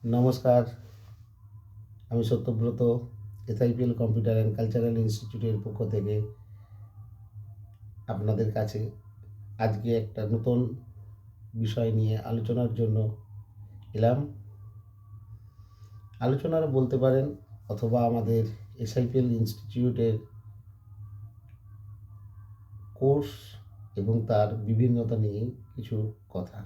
নমস্কার, আমি Satyabrata এসআইপিএল computer and cultural ইনস্টিটিউটের পক্ষ থেকে আপনাদের কাছে আজকে একটা নতুন বিষয় নিয়ে আলোচনার জন্য এলাম। আলোচনার বলতে পারেন অথবা আমাদের এসআইপিএল ইনস্টিটিউটের কোর্স এবং তার বিভিন্নতা নিয়ে কিছু কথা।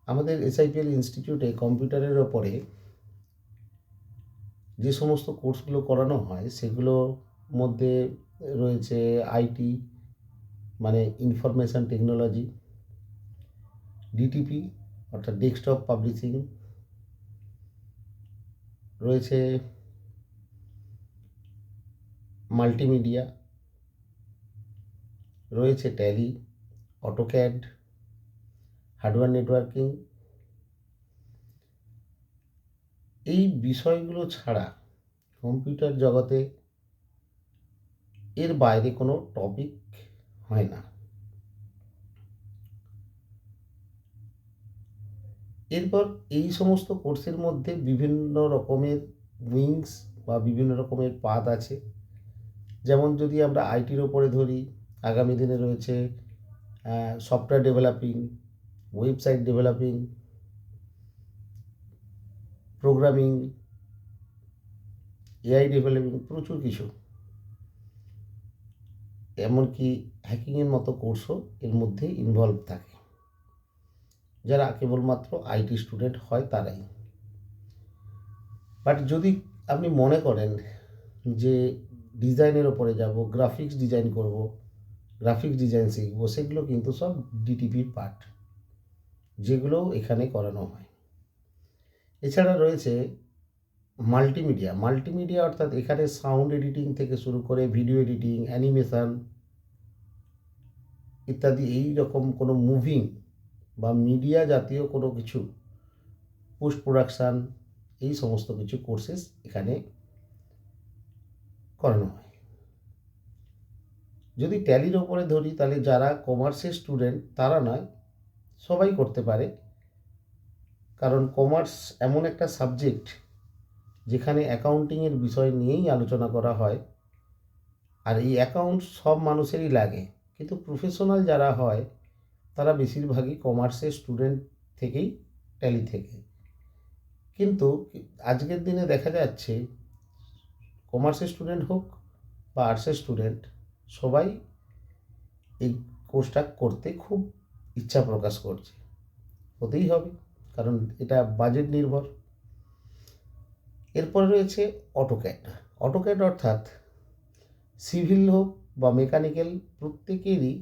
আমাদের এসআইপিএল ইনস্টিটিউটে কম্পিউটারের ওপরে যে সমস্ত কোর্সগুলো করানো হয় সেগুলোর মধ্যে রয়েছে আইটি মানে ইনফরমেশান টেকনোলজি, ডিটিপি অর্থাৎ ডেস্কটপ পাবলিশিং, রয়েছে মাল্টিমিডিয়া, রয়েছে ট্যালি, অটোক্যাড, হার্ডওয়্যার নেটওয়ার্কিং। এই বিষয়গুলো ছাড়া কম্পিউটার জগতে এর বাইরে কোনো টপিক হয় না। এরপর এই সমস্ত কোর্সের মধ্যে বিভিন্ন রকমের উইংস বা বিভিন্ন রকমের পাথ আছে। যেমন যদি আমরা আইটির ওপরে ধরি, আগামী দিনে রয়েছে software developing, website developing, programming, AI developing, প্রচুর কিছু, এমনকি হ্যাকিংয়ের মতো কোর্সও এর মধ্যে ইনভলভ থাকে, যারা কেবলমাত্র আইটি স্টুডেন্ট হয় তারাই। বাট যদি আপনি মনে করেন যে ডিজাইনের ওপরে যাব, গ্রাফিক্স ডিজাইন করব, গ্রাফিক্স ডিজাইন শিখব, সেগুলো কিন্তু সব ডিটিপির পার্ট, যেগুলোও এখানে করানো হয়। এছাড়া রয়েছে মাল্টিমিডিয়া অর্থাৎ এখানে সাউন্ড এডিটিং থেকে শুরু করে ভিডিও এডিটিং, অ্যানিমেশান ইত্যাদি, এই রকম কোনো মুভিং বা মিডিয়া জাতীয় কোনো কিছু, পোস্ট প্রোডাকশান, এই সমস্ত কিছু কোর্সেস এখানে করানো হয়। যদি ট্যালির ওপরে ধরি তাহলে যারা কমার্সের স্টুডেন্ট তারা নয়, সবাই করতে পারে, কারণ কমার্স এমন একটা সাবজেক্ট যেখানে অ্যাকাউন্টিংয়ের বিষয় নিয়েই আলোচনা করা হয়। আর এই অ্যাকাউন্ট সব মানুষেরই লাগে, কিন্তু প্রফেশনাল যারা হয় তারা বেশিরভাগই কমার্সের স্টুডেন্ট থেকেই, ট্যালি থেকে। কিন্তু আজকের দিনে দেখা যাচ্ছে কমার্সের স্টুডেন্ট হোক বা আর্টসের স্টুডেন্ট, সবাই এই কোর্সটা করতে খুব ইচ্ছা প্রকাশ করছে। হতেই হবে, কারণ এটা বাজেট নির্ভর। এরপরে রয়েছে অটোক্যাড অর্থাৎ সিভিল হোক বা মেকানিক্যাল, প্রত্যেকেরই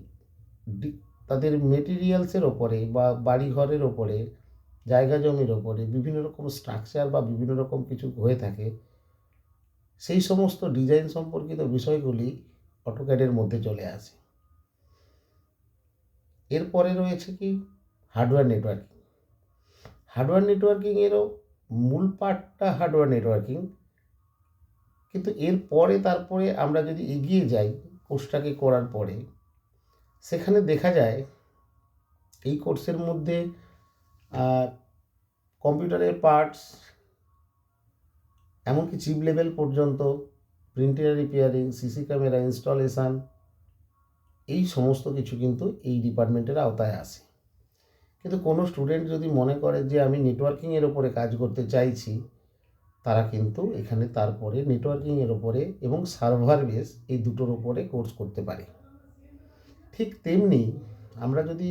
তাদের মেটেরিয়ালসের ওপরে বা বাড়িঘরের ওপরে, জায়গা জমির ওপরে বিভিন্ন রকম স্ট্রাকচার বা বিভিন্ন রকম কিছু হয়ে থাকে, সেই সমস্ত ডিজাইন সম্পর্কিত বিষয়গুলি অটোক্যাডের মধ্যে চলে আসে। এরপরে রয়েছে কি হার্ডওয়্যার নেটওয়ার্কিংয়েরও মূল পার্টটা হার্ডওয়্যার নেটওয়ার্কিং, কিন্তু এরপরে তারপরে আমরা যদি এগিয়ে যাই কোর্সটাকে করার পরে, সেখানে দেখা যায় এই কোর্সের মধ্যে কম্পিউটারের পার্টস, এমনকি চিপ লেভেল পর্যন্ত, printer repairing, CC camera installation, এই সমস্ত কিছু কিন্তু এই ডিপার্টমেন্টের আওতায় আসে। কিন্তু কোনো স্টুডেন্ট যদি মনে করে যে আমি নেটওয়ার্কিংয়ের ওপরে কাজ করতে চাইছি, তারা কিন্তু এখানে তারপরে নেটওয়ার্কিংয়ের ওপরে এবং সার্ভার বেস, এই দুটোর ওপরে কোর্স করতে পারে। ঠিক তেমনি আমরা যদি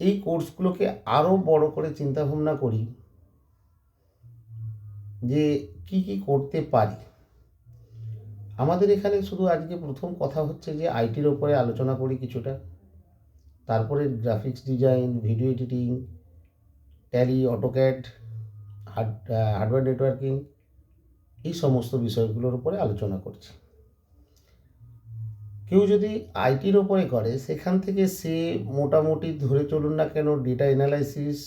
এই কোর্সগুলোকে আরও বড় করে চিন্তাভাবনা করি যে কি কি করতে পারি, আমাদের এখানে শুধু আজকে প্রথম কথা হচ্ছে যে আইটির ওপরে আলোচনা করি কিছুটা, তারপরে graphics design, video editing, tally, AutoCAD, hardware networking, এই সমস্ত বিষয়গুলোর উপরে আলোচনা করছি। কেউ যদি আইটির ওপরে করে, সেখান থেকে সে মোটামুটি ধরে চলুন না কেন data analysis,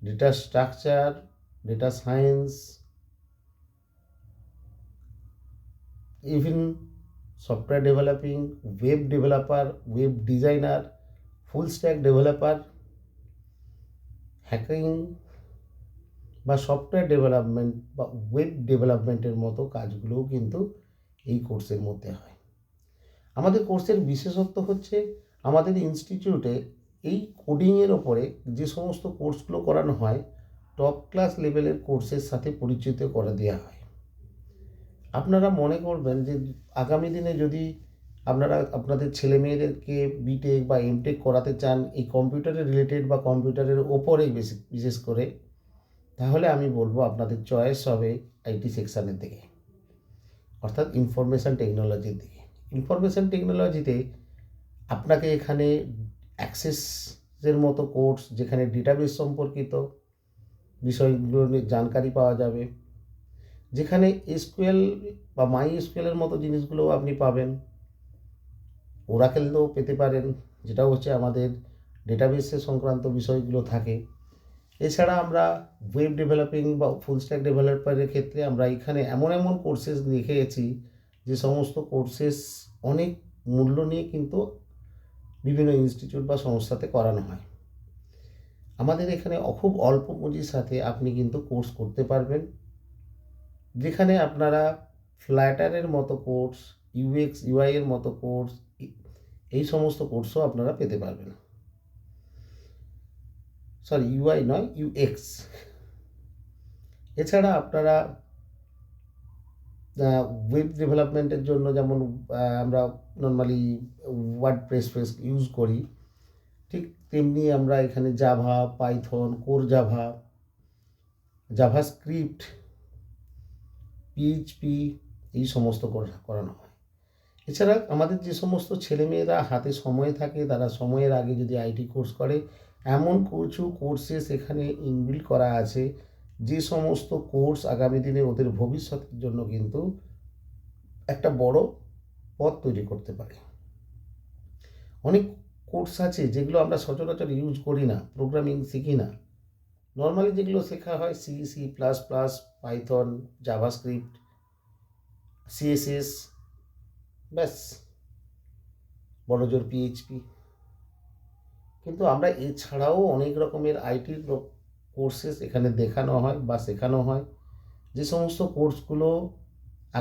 data structure, data science, even software developing, web developer, web designer, full stack developer, hacking বা সফটওয়্যার ডেভেলপমেন্ট বা ওয়েব ডেভেলপমেন্টের মতো কাজগুলোও কিন্তু এই কোর্সের মধ্যে হয়। আমাদের কোর্সের বিশেষত্ব হচ্ছে আমাদের ইনস্টিটিউটে এই কোডিংয়ের ওপরে যে সমস্ত কোর্সগুলো করানো হয় টপ ক্লাস লেভেলের কোর্সের সাথে পরিচিত করে দেওয়া হয়। আপনারা মনে করবেন যে আগামী দিনে যদি আপনারা আপনাদের ছেলে মেয়েদেরকে বিটেক বা এমটেক করাতে চান এই কম্পিউটারের রিলেটেড বা কম্পিউটারের ওপরেই বিশেষ করে, তাহলে আমি বলবো আপনাদের চয়েস হবে আইটি সেকশানের দিকে, অর্থাৎ ইনফরমেশান টেকনোলজির দিকে। ইনফরমেশান টেকনোলজিতে আপনাকে এখানে অ্যাক্সেসের মতো কোর্স, যেখানে ডেটাবেস সম্পর্কিত বিষয়গুলো নিয়ে জানকারি পাওয়া যাবে, যেখানে এসকিউএল বা মাই এসকিউএলের মতো জিনিসগুলোও আপনি পাবেন, ওরাকেলও পেতে পারেন, যেটা হচ্ছে আমাদের ডেটাবেসের সংক্রান্ত বিষয়গুলো থাকে। এছাড়া আমরা ওয়েব ডেভেলপিং বা ফুল স্ট্যাক ডেভেলপারের ক্ষেত্রে আমরা এখানে এমন এমন কোর্সেস রেখেছি যে সমস্ত কোর্সেস অনেক মূল্য নিয়ে কিন্তু বিভিন্ন ইনস্টিটিউট বা সংস্থাতে করানো হয়। আমাদের এখানে খুব অল্প পুঁজির সাথে আপনি কিন্তু কোর্স করতে পারবেন, যেখানে আপনারা ফ্ল্যাটারের মতো কোর্স, ইউএক্স ইউআই এর মতো কোর্স, এই সমস্ত কোর্সও আপনারা পেতে পারবেন। সরি, ইউআই নয়, ইউএক্স। এছাড়া আপনারা ওয়েব ডেভেলপমেন্টের জন্য যেমন আমরা নর্মালি ওয়ার্ডপ্রেস ইউজ করি, ঠিক তেমনি আমরা এখানে Java, Python, core Java, JavaScript, PHP এই সমস্ত করানো হয়। এছাড়া আমাদের যে সমস্ত ছেলেমেয়েরা হাতে সময় থাকে তারা সময়ের আগে যদি আইটি কোর্স করে, এমন কিছু কোর্সেস এখানে ইনবিল্ড করা আছে যে সমস্ত কোর্স আগামী দিনে ওদের ভবিষ্যতের জন্য কিন্তু একটা বড় পথ তৈরি করতে পারে। অনেক কোর্স আছে যেগুলো আমরা সচরাচর ইউজ করি না, প্রোগ্রামিং শিখি না। নর্মালি যেগুলো শেখা হয় C, C plus plus, Python, JavaScript, CSS, ব্যাস, বড়জোর পিএইচপি। কিন্তু আমরা এছাড়াও অনেক রকমের আইটির কোর্সেস এখানে দেখানো হয় বা শেখানো হয়, যে সমস্ত কোর্সগুলো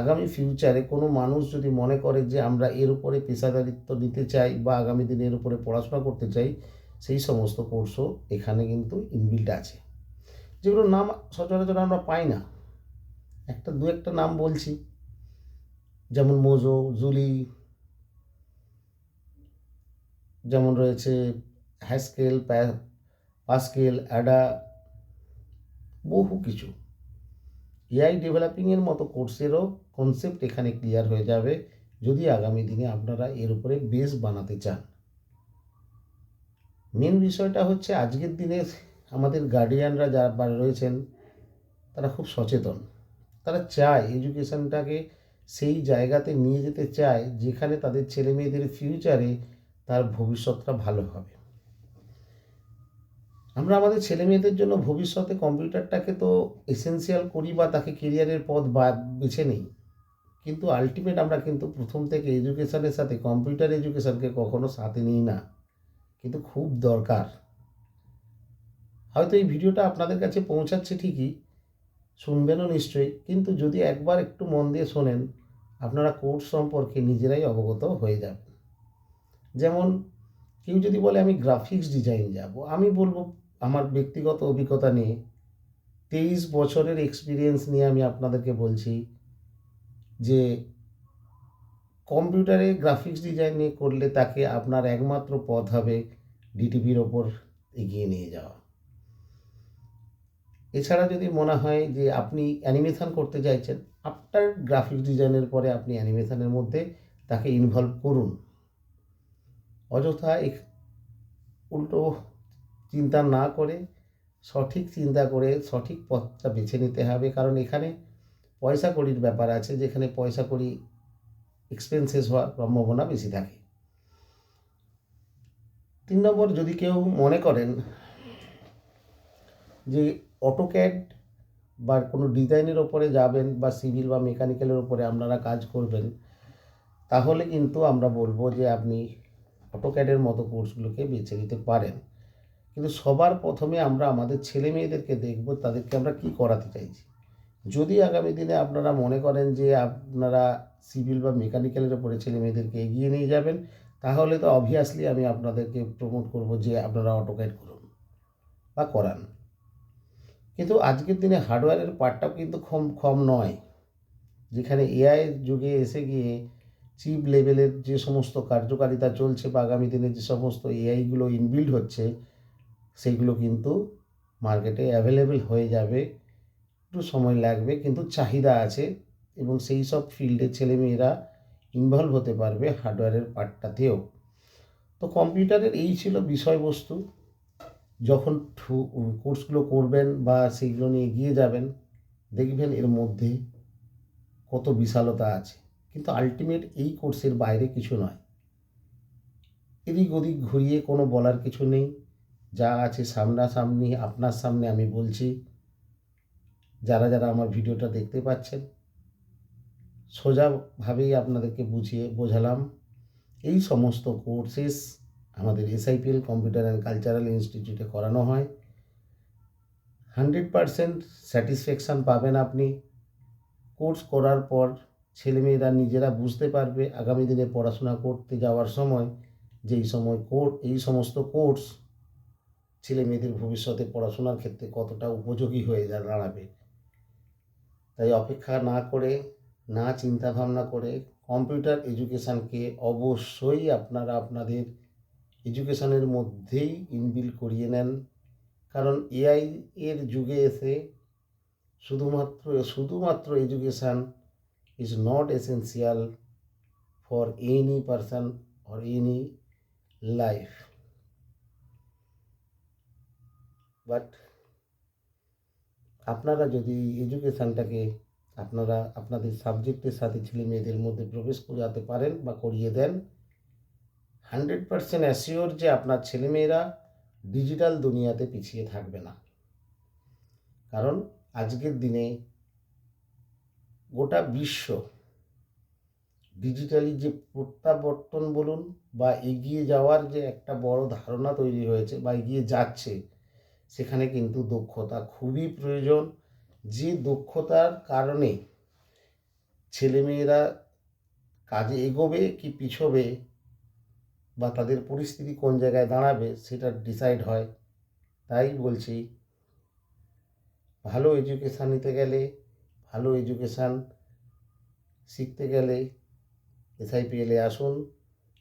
আগামী ফিউচারে কোনো মানুষ যদি মনে করে যে আমরা এর উপরে পেশাদারিত্ব নিতে চাই বা আগামী দিনে এর উপরে পড়াশোনা করতে চাই, সেই সমস্ত কোর্সও এখানে কিন্তু ইনবিল্ড আছে, যেগুলোর নাম সচরাচর আমরা পাই না। দু একটা নাম বলছি, যেমন মোজো, জুলি, যেমন রয়েছে হ্যাস্কেল, পাস্কেল, অ্যাডা, বহু কিছু। এআই ডেভেলপিংয়ের মতো কোর্সেরও কনসেপ্ট এখানে ক্লিয়ার হয়ে যাবে যদি আগামী দিনে আপনারা এর উপরে বেস বানাতে চান। মেন বিষয়টা হচ্ছে আজকের দিনে আমাদের গার্ডিয়ানরা যারা রয়েছেন তারা খুব সচেতন। তারা চায় এডুকেশনটাকে সেই জায়গাতে নিয়ে যেতে চায় যেখানে তাদের ছেলে মেয়েদের ফিউচারে তার ভবিষ্যৎটা ভালো হবে। আমরা আমাদের ছেলে মেয়েদের জন্য ভবিষ্যতে কম্পিউটারটাকে তো এসেনশিয়াল করি বা তাকে কেরিয়ারের পথ বেছে নিই, কিন্তু আলটিমেট আমরা কিন্তু প্রথম থেকে এডুকেশনের সাথে কম্পিউটার এডুকেশনকে কখনো সাথে নিই না, কিন্তু খুব দরকার। হয়তো এই ভিডিওটা আপনাদের কাছে পৌঁছাচ্ছে ঠিকই, শুনবেনও নিশ্চয়ই, কিন্তু যদি একবার একটু মন দিয়ে শোনেন আপনারা কোর্স সম্পর্কে নিজেরাই অবগত হয়ে যাবেন। যেমন কেউ যদি বলে আমি গ্রাফিক্স ডিজাইন যাব, আমি বলবো আমার ব্যক্তিগত অভিজ্ঞতা নিয়ে 23 বছরের এক্সপিরিয়েন্স নিয়ে আমি আপনাদেরকে বলছি যে কম্পিউটারে গ্রাফিক্স ডিজাইন নিয়ে করলে তাকে আপনার একমাত্র পথ হবে ডিটিপির ওপর এগিয়ে নিয়ে যাওয়া। এছাড়া যদি মনে হয় যে আপনি অ্যানিমেশন করতে চাইছেন, আফটার গ্রাফিক্স ডিজাইনের পরে আপনি অ্যানিমেশনের মধ্যে তাকে ইনভলভ করুন। অযথা উল্টো চিন্তা না করে সঠিক চিন্তা করে সঠিক পথটা বেছে নিতে হবে, কারণ এখানে পয়সা কড়ির ব্যাপার আছে, যেখানে পয়সা কড়ি এক্সপেন্সেস হওয়ার সম্ভাবনা বেশি থাকে। 3 নম্বর, যদি কেউ মনে করেন যে অটোক্যাড বা কোনো ডিজাইনের ওপরে যাবেন বা সিভিল বা মেকানিক্যালের ওপরে আপনারা কাজ করবেন, তাহলে কিন্তু আমরা বলবো যে আপনি অটোক্যাডের মতো কোর্সগুলোকে বেছে নিতে পারেন। কিন্তু সবার প্রথমে আমরা আমাদের ছেলে মেয়েদেরকে দেখব তাদেরকে আমরা কি করাতে চাইছি। যদি আগামী দিনে আপনারা মনে করেন যে আপনারা সিভিল বা মেকানিক্যালের উপরে ছেলে মেয়েদেরকে এগিয়ে নিয়ে যাবেন, তাহলে তো অবভিয়াসলি আমি আপনাদেরকে প্রমোট করব যে আপনারা অটোক্যাড করুন বা করান। কিন্তু আজকের দিনে হার্ডওয়্যারের পার্টটাও কিন্তু কম নয়। যেখানে এআই যুগে এসে গিয়ে চিপ লেভেলের যে সমস্ত কার্যকারিতা চলছে বা আগামী দিনে যে সমস্ত এআইগুলো ইনবিল্ড হচ্ছে, সেইগুলো কিন্তু মার্কেটে অ্যাভেলেবেল হয়ে যাবে। একটু সময় লাগবে, কিন্তু চাহিদা আছে এবং সেই সব ফিল্ডে ছেলেমেয়েরা ইনভলভ হতে পারবে হার্ডওয়্যারের পার্টটাতেও। তো কম্পিউটারের এই ছিল বিষয়বস্তু। যখন কোর্সগুলো করবেন বা সেইগুলো নিয়ে এগিয়ে যাবেন, দেখবেন এর মধ্যে কত বিশালতা আছে। কিন্তু আলটিমেট এই কোর্সের বাইরে কিছু নয়। এদিক ওদিক ঘুরিয়ে কোনো বলার কিছু নেই। যা আছে সামনাসামনি আপনার সামনে আমি বলছি। যারা যারা আমার ভিডিওটা দেখতে পাচ্ছেন, সোজাভাবেই আপনাদেরকে বোঝালাম। এই সমস্ত কোর্সেস আমাদের SIPL কম্পিউটার অ্যান্ড কালচারাল ইনস্টিটিউটে করানো হয়। 100% স্যাটিসফ্যাকশান পাবেন আপনি। কোর্স করার পর ছেলেমেয়েরা নিজেরা বুঝতে পারবে আগামী দিনে পড়াশোনা করতে যাওয়ার সময় যে এই সমস্ত কোর্স ছেলেমেয়েদের ভবিষ্যতে পড়াশোনার ক্ষেত্রে কতটা উপযোগী হয়ে দাঁড়াবে। তাই অপেক্ষা না করে, না চিন্তা ভাবনা করে কম্পিউটার এডুকেশানকে অবশ্যই আপনারা আপনাদের এডুকেশানের মধ্যেই ইনবিল্ড করিয়ে নেন। কারণ এআই এর যুগে এসে শুধুমাত্র education is not essential for any person or any life. But আপনারা যদি এডুকেশানটাকে আপনাদের সাবজেক্টের সাথে ছেলে মেয়েদের মধ্যে প্রবেশ করাতে পারেন বা করিয়ে দেন, 100% অ্যাসিওর যে আপনার ছেলেমেয়েরা ডিজিটাল দুনিয়াতে পিছিয়ে থাকবে না। কারণ আজকের দিনে গোটা বিশ্ব ডিজিটালি যে প্রত্যাবর্তন বলুন বা এগিয়ে যাওয়ার যে একটা বড় ধারণা তৈরি হয়েছে বা এগিয়ে যাচ্ছে, সেখানে কিন্তু দক্ষতা খুবই প্রয়োজন। যে দক্ষতার কারণে ছেলেমেয়েরা কাজে এগোবে কি পিছোবে বা তাদের পরিস্থিতি কোন জায়গায় দাঁড়াবে সেটা ডিসাইড হয়। তাই বলছি, ভালো এডুকেশান নিতে গেলে, ভালো এডুকেশান শিখতে গেলে SIPL-এ আসুন।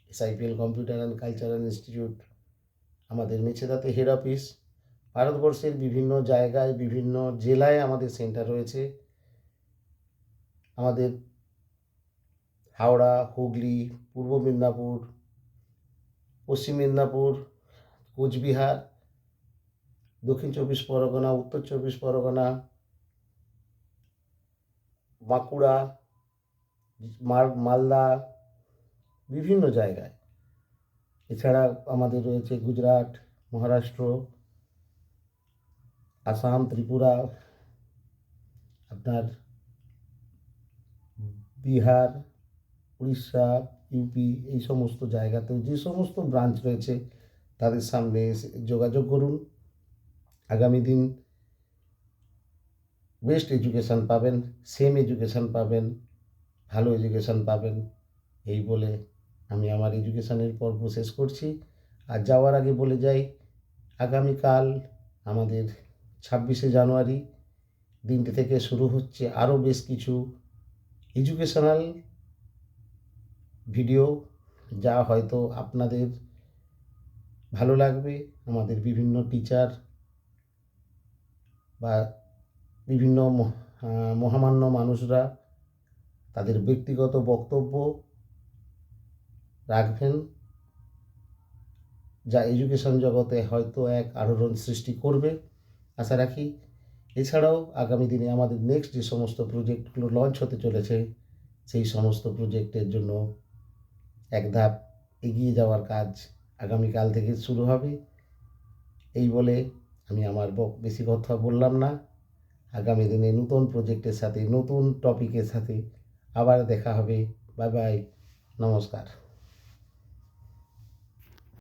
SIPL computer and cultural institute আমাদের মেছেদাতে হেড অফিস। ভারতবর্ষের বিভিন্ন জায়গায়, বিভিন্ন জেলায় আমাদের সেন্টার রয়েছে। আমাদের হাওড়া, হুগলি, পূর্ব মেদিনীপুর, পশ্চিম মেদিনীপুর, কোচবিহার, দক্ষিণ চব্বিশ পরগনা, উত্তর চব্বিশ পরগনা, বাঁকুড়া, মালদা, বিভিন্ন জায়গায়। এছাড়া আমাদের রয়েছে গুজরাট, মহারাষ্ট্র, আসাম, ত্রিপুরা, আপনার বিহার, উড়িষ্যা, ইউপি, এই সমস্ত জায়গাতেও যে সমস্ত ব্রাঞ্চ রয়েছে তাদের সামনে এসে যোগাযোগ করুন। আগামী দিন বেস্ট এডুকেশান পাবেন, সেম এডুকেশান পাবেন, ভালো এডুকেশান পাবেন। এই বলে আমি আমার এডুকেশানের পর্ব শেষ করছি। আর যাওয়ার আগে বলে যাই, আগামীকাল আমাদের 26শে জানুয়ারি দিনটি থেকে শুরু হচ্ছে আরও বেশ কিছু এডুকেশনাল ভিডিও, যা হয়তো আপনাদের ভালো লাগবে। আমাদের বিভিন্ন টিচার বা বিভিন্ন মহামান্য মানুষরা তাদের ব্যক্তিগত বক্তব্য রাখবেন, যা এডুকেশন জগতে হয়তো এক আলোড়ন সৃষ্টি করবে আশা রাখি। এছাড়াও আগামী দিনে আমাদের নেক্সট যে সমস্ত প্রজেক্টগুলো লঞ্চ হতে চলেছে, সেই সমস্ত প্রজেক্টের জন্য এক ধাপ এগিয়ে যাওয়ার কাজ আগামীকাল থেকে শুরু হবে। এই বলে আমি আমার বেশি কথা বললাম না। আগামী দিনে নতুন প্রজেক্টের সাথে, নতুন টপিকের সাথে আবার দেখা হবে। বাই বাই, নমস্কার।